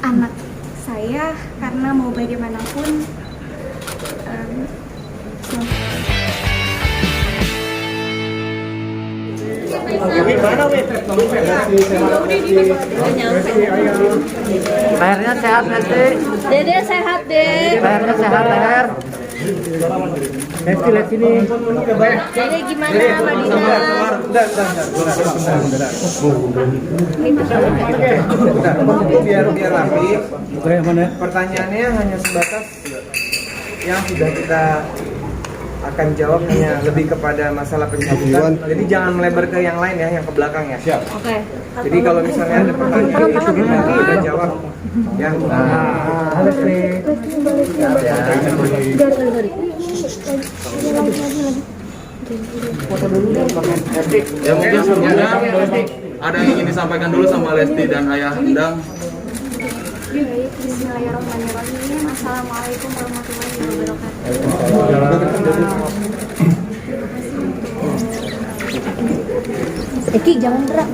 anak saya karena mau bagaimanapun Lehernya sehat Lesti. Dede sehat deh. Lehernya sehat leher. Lesti lihat sini. Dede gimana Madinah? Biar rapi. Pertanyaannya hanya sebatas yang sudah kita akan jawab hanya lebih kepada masalah pencabutan. Jadi jangan melebar ke yang lain ya, yang ke belakang ya. Siap. Oke. Jadi kalau misalnya ada pertanyaan itu kita jawab. Ya. Ya mungkin sebelumnya ada yang ingin disampaikan dulu sama Lesti dan Ayah Endang. Baik, bismillahirrahmanirrahim. Assalamualaikum warahmatullahi wabarakatuh. Eki jangan gerak.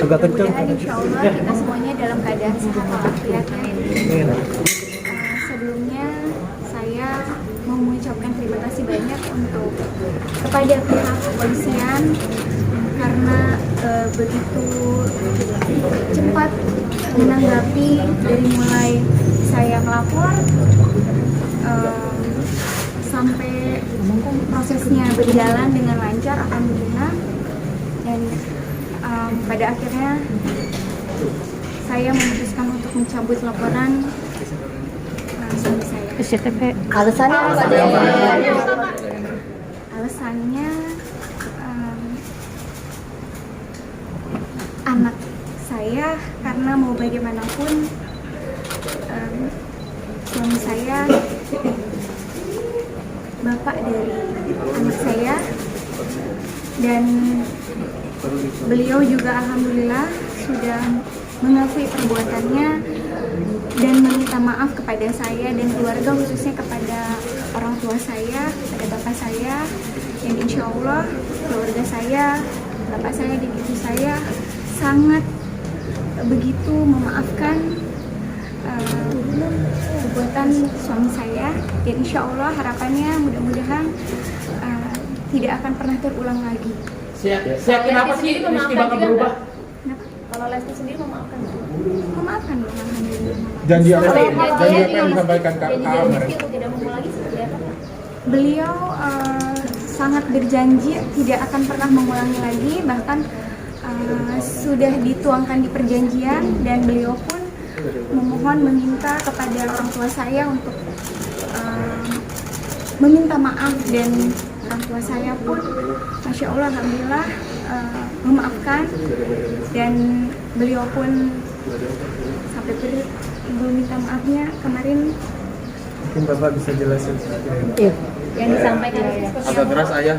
Agak kencang. Insya Allah kita semuanya dalam keadaan sehat walafiat ya. Sebelumnya saya mau mengucapkan terima kasih banyak untuk kepada pihak kepolisian karena begitu cepat menanggapi dari mulai saya melapor sampai prosesnya berjalan dengan lancar, alhamdulillah. Dan pada akhirnya saya memutuskan untuk mencabut laporan suami saya. SCTV. Alasannya apa deh? Alasannya anak saya karena mau bagaimanapun suami saya bapak dari anak saya dan beliau juga alhamdulillah sudah mengakui perbuatannya dan meminta maaf kepada saya dan keluarga, khususnya kepada orang tua saya, kepada bapak saya, dan insya Allah keluarga saya, bapak saya dan ibu saya sangat begitu memaafkan perbuatan suami saya, dan insya Allah harapannya mudah-mudahan tidak akan pernah terulang lagi. Kenapa sih Lesti bakal berubah? Kenapa? Kalau Lesti sendiri memaafkan. Memaafkan dong, alhamdulillah. Janji apa yang disampaikan Kak Amar? Lesti untuk tidak mengulangi seperti apa? Beliau sangat berjanji tidak akan pernah mengulangi lagi, bahkan sudah dituangkan di perjanjian, dan beliau pun memohon meminta kepada orang tua saya untuk meminta maaf, dan orang tua saya pun Masya Allah alhamdulillah memaafkan, dan beliau pun sampai meminta maafnya kemarin. Mungkin Bapak bisa jelasin. Yang disampaikan Agak keras Ayah.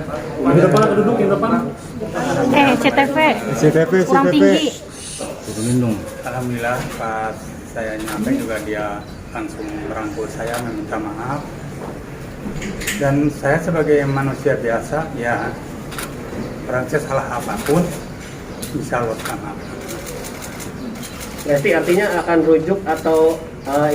CTV kurang tinggi. Alhamdulillah pas saya nyampe juga dia langsung merangkul saya, meminta maaf. Dan saya sebagai manusia biasa ya, orang saya salah apapun bisa luapkan maaf. Lesti artinya akan rujuk atau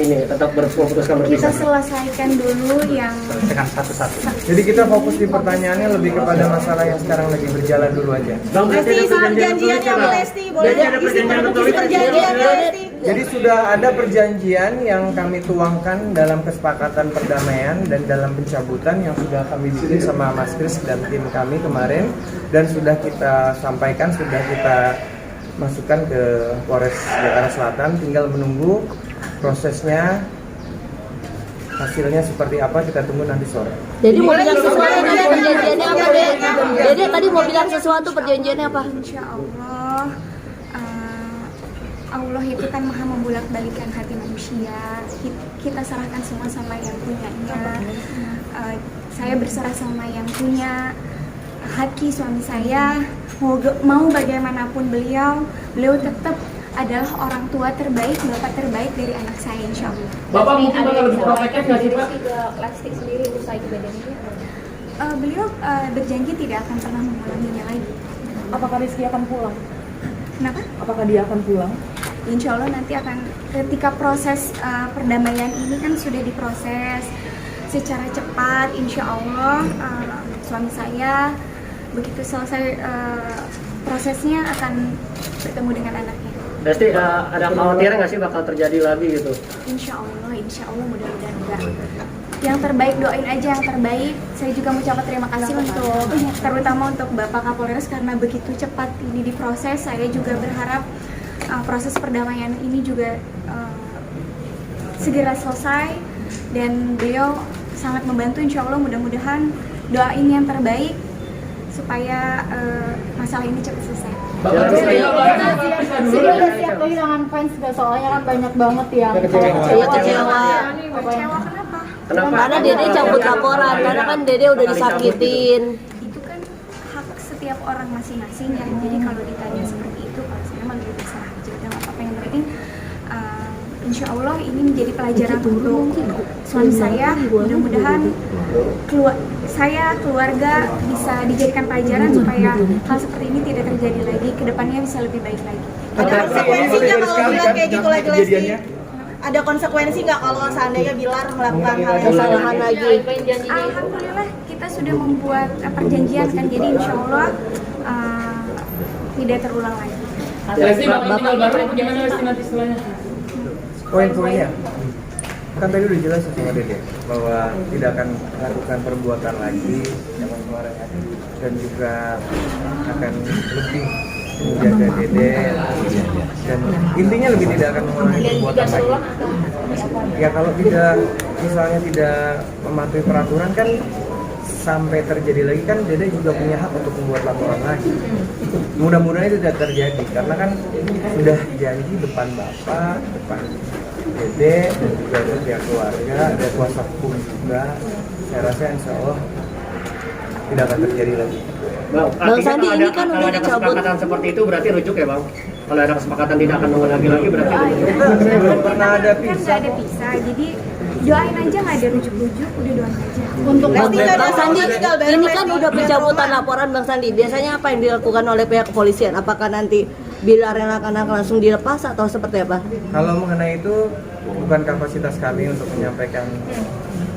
ini tetap memutuskan Kita berpisah? selesaikan dulu yang Selesaikan satu-satu. Jadi kita fokus di pertanyaannya lebih kepada masalah yang sekarang lagi berjalan dulu aja. Lesti, Perjanjiannya sama Lesti, boleh isi berbukti perjanjiannya Lesti. Jadi sudah ada perjanjian yang kami tuangkan dalam kesepakatan perdamaian dan dalam pencabutan yang sudah kami bikin sama Mas Kris dan tim kami kemarin, dan sudah kita sampaikan, sudah kita masukkan ke Polres Jakarta Selatan. Tinggal menunggu prosesnya, hasilnya seperti apa, kita tunggu nanti sore. Jadi mau bilang sesuatu perjanjiannya apa deh? Jadi tadi mau bilang sesuatu perjanjiannya apa? insya Allah Allah itu kan maha membolak-balikan hati manusia. Kita serahkan semua sama yang punyanya. Saya berserah sama yang punya hati suami saya. Mau bagaimanapun beliau tetap adalah orang tua terbaik, bapak terbaik dari anak saya, insya Allah. Bapak mungkin bakal lebih protektif nggak sih Pak? Plastik sendiri usai kejadian ini. Beliau berjanji tidak akan pernah mengulanginya lagi. Apakah Rizky akan pulang? Kenapa? Apakah dia akan pulang? Insya Allah nanti akan ketika proses perdamaian ini kan sudah diproses secara cepat. Insya Allah suami saya begitu selesai prosesnya akan bertemu dengan anaknya. Lesti, ada khawatiran nggak sih bakal terjadi lagi gitu? Insya Allah mudah-mudahan enggak. Yang terbaik, doain aja yang terbaik. Saya juga mengucapkan terima kasih untuk terutama untuk Bapak Kapolres karena begitu cepat ini diproses. Saya juga berharap proses perdamaian ini juga segera selesai dan beliau sangat membantu. Insya Allah mudah-mudahan doain yang terbaik supaya masalah ini cepat selesai. Jadi udah siap kehilangan fans gak? Soalnya kan banyak banget yang Kecewa. Kecewa kenapa? Karena Dede cabut laporan, karena kan Dede udah disakitin. Itu kan hak setiap orang masing-masing ya. Jadi kalau ditanya seperti itu, kalau saya mah lebih bisa aja. Dan apa yang penting, insya Allah ini menjadi pelajaran untuk suami saya. Mudah-mudahan keluarga bisa dijadikan pelajaran supaya hal seperti ini tidak terjadi lagi. Kedepannya bisa lebih baik lagi. Ada konsekuensinya kalau bilang kayak gitu lagi, Lesti? Ada konsekuensi nggak kalau seandainya Bilar melakukan hal yang Kesalahan lagi. Alhamdulillah kita sudah membuat perjanjian kan, jadi insya Allah tidak terulang lagi. Lesti, bakal tinggal bareng apa gimana Lesti nanti setelahnya? Poin-poinnya kan tadi udah jelas sama Dede bahwa tidak akan melakukan perbuatan lagi yang kemarin dan juga akan lebih menjaga Dede dan intinya lebih tidak akan mengulangi perbuatan lagi. Ya kalau tidak misalnya tidak mematuhi peraturan kan sampai terjadi lagi kan Dede juga punya hak untuk membuat laporan lagi. Mudah-mudahan itu tidak terjadi karena kan sudah janji depan Bapak, depan Dede dan juga ada pihak keluarga, ada kuasa hukum juga. Saya rasa insya Allah tidak akan terjadi lagi. Bang Sandi ini kan kalau udah ada dicabut. kesepakatan seperti itu berarti rujuk ya Bang? Kalau ada kesepakatan tidak akan mengulangi lagi berarti rujuk. Kita belum pernah ada Kan pisah. nggak ada pisah, jadi doain aja, nggak ada rujuk-rujuk, udah doain aja. untuk Lesti nggak ada Bang Sandi, tinggal bareng ini kan Lesti udah dan pencabutan Roman. laporan Bang Sandi. Biasanya apa yang dilakukan oleh pihak kepolisian? Apakah nanti Bilar yang akan langsung dilepas atau seperti apa? Kalau mengenai itu bukan kapasitas kami untuk menyampaikan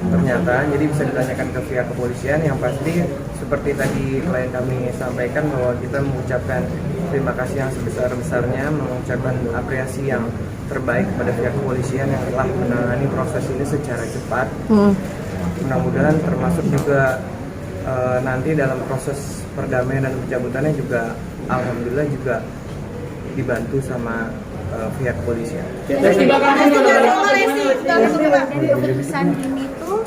pernyataan, jadi bisa ditanyakan ke pihak kepolisian. Yang pasti seperti tadi klien kami sampaikan bahwa kita mengucapkan terima kasih yang sebesar-besarnya, mengucapkan apresiasi yang terbaik kepada pihak kepolisian yang telah menangani proses ini secara cepat. Mudah-mudahan termasuk juga nanti dalam proses perdamaian dan pencabutannya juga alhamdulillah juga dibantu sama pihak kepolisian. Dari keputusan ini tuh,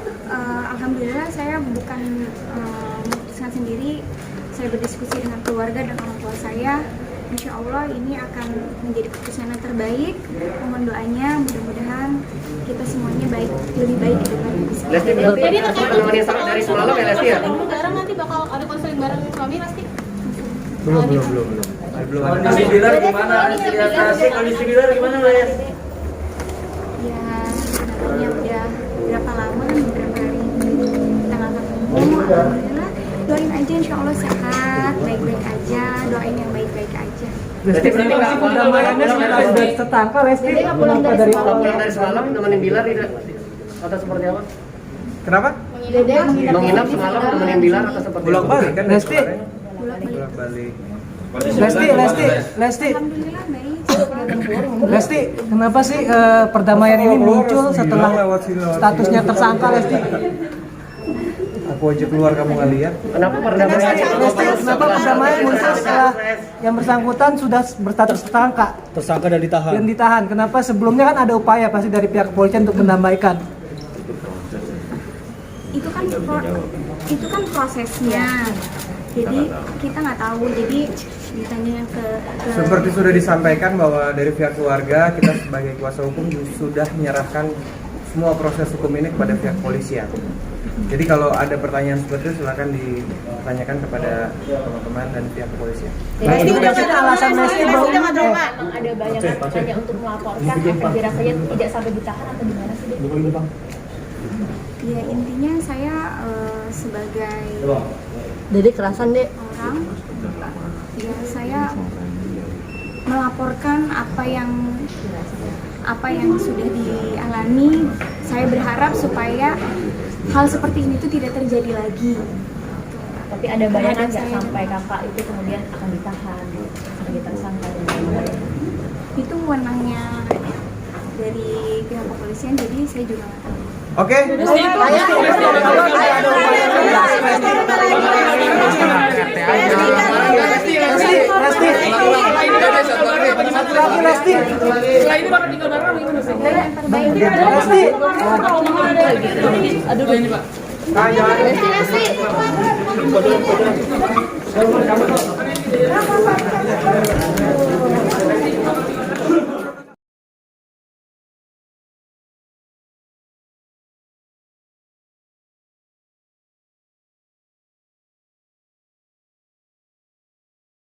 alhamdulillah saya bukan memutuskan sendiri. Saya berdiskusi dengan keluarga dan orang tua saya. Insya Allah ini akan menjadi keputusan yang terbaik. Mohon doanya, mudah-mudahan kita semuanya baik, lebih baik ke depan. Lesti berarti menemani dari semalam ya Lesti ya? Sekarang nanti bakal ada konseling bareng suami pasti. Belum ada. Kondisi Bilar gimana? Kondisi Bilar gimana Mas? Ya, sebenarnya udah berapa lama kan, beberapa hari kita nggak ketemu. Alhamdulillah, doain aja insya Allah sehat, baik-baik aja, doain yang baik-baik aja. Lesti berarti nggak Perdamaiannya sudah tertangkap, Lesti. Pulang dari pulang dari semalam nemenin Bilar tidak? Atau seperti apa? Kenapa? Menginap semalam nemenin Bilar atau seperti apa? Bolak-balik kan Lesti. bolak-balik. Lesti, Alhamdulillah baik. Lesti, kenapa sih perdamaian ini muncul setelah statusnya tersangka Lesti? Aku aja keluar kamu nggak lihat. Kenapa perdamaian? Lesti, kenapa perdamaian muncul setelah yang bersangkutan sudah berstatus tersangka Tersangka dan ditahan. dan ditahan? Kenapa sebelumnya kan ada upaya pasti dari pihak kepolisian untuk mendamaikan? Itu kan prosesnya. Jadi kita nggak tahu. Jadi ditanya ke Seperti sudah disampaikan bahwa dari pihak keluarga kita sebagai kuasa hukum sudah menyerahkan semua proses hukum ini kepada pihak kepolisian. Jadi kalau ada pertanyaan seperti itu silakan ditanyakan kepada teman-teman dan pihak kepolisian. Lesti udah nggak ada alasan Lesti bahwa Ada banyak tanya untuk melaporkan, efek dirasanya tidak sampai ditahan atau gimana sih? ya intinya saya sebagai Dede kerasan deh. orang, ya saya melaporkan apa yang sudah dialami. Saya berharap supaya hal seperti ini tuh tidak terjadi lagi. Tapi ada bayangan nggak sampai kakak itu kemudian akan ditahan sebagai tersangka? Itu wewenangnya dari pihak kepolisian, jadi saya juga nggak tahu. Oke. Lesti.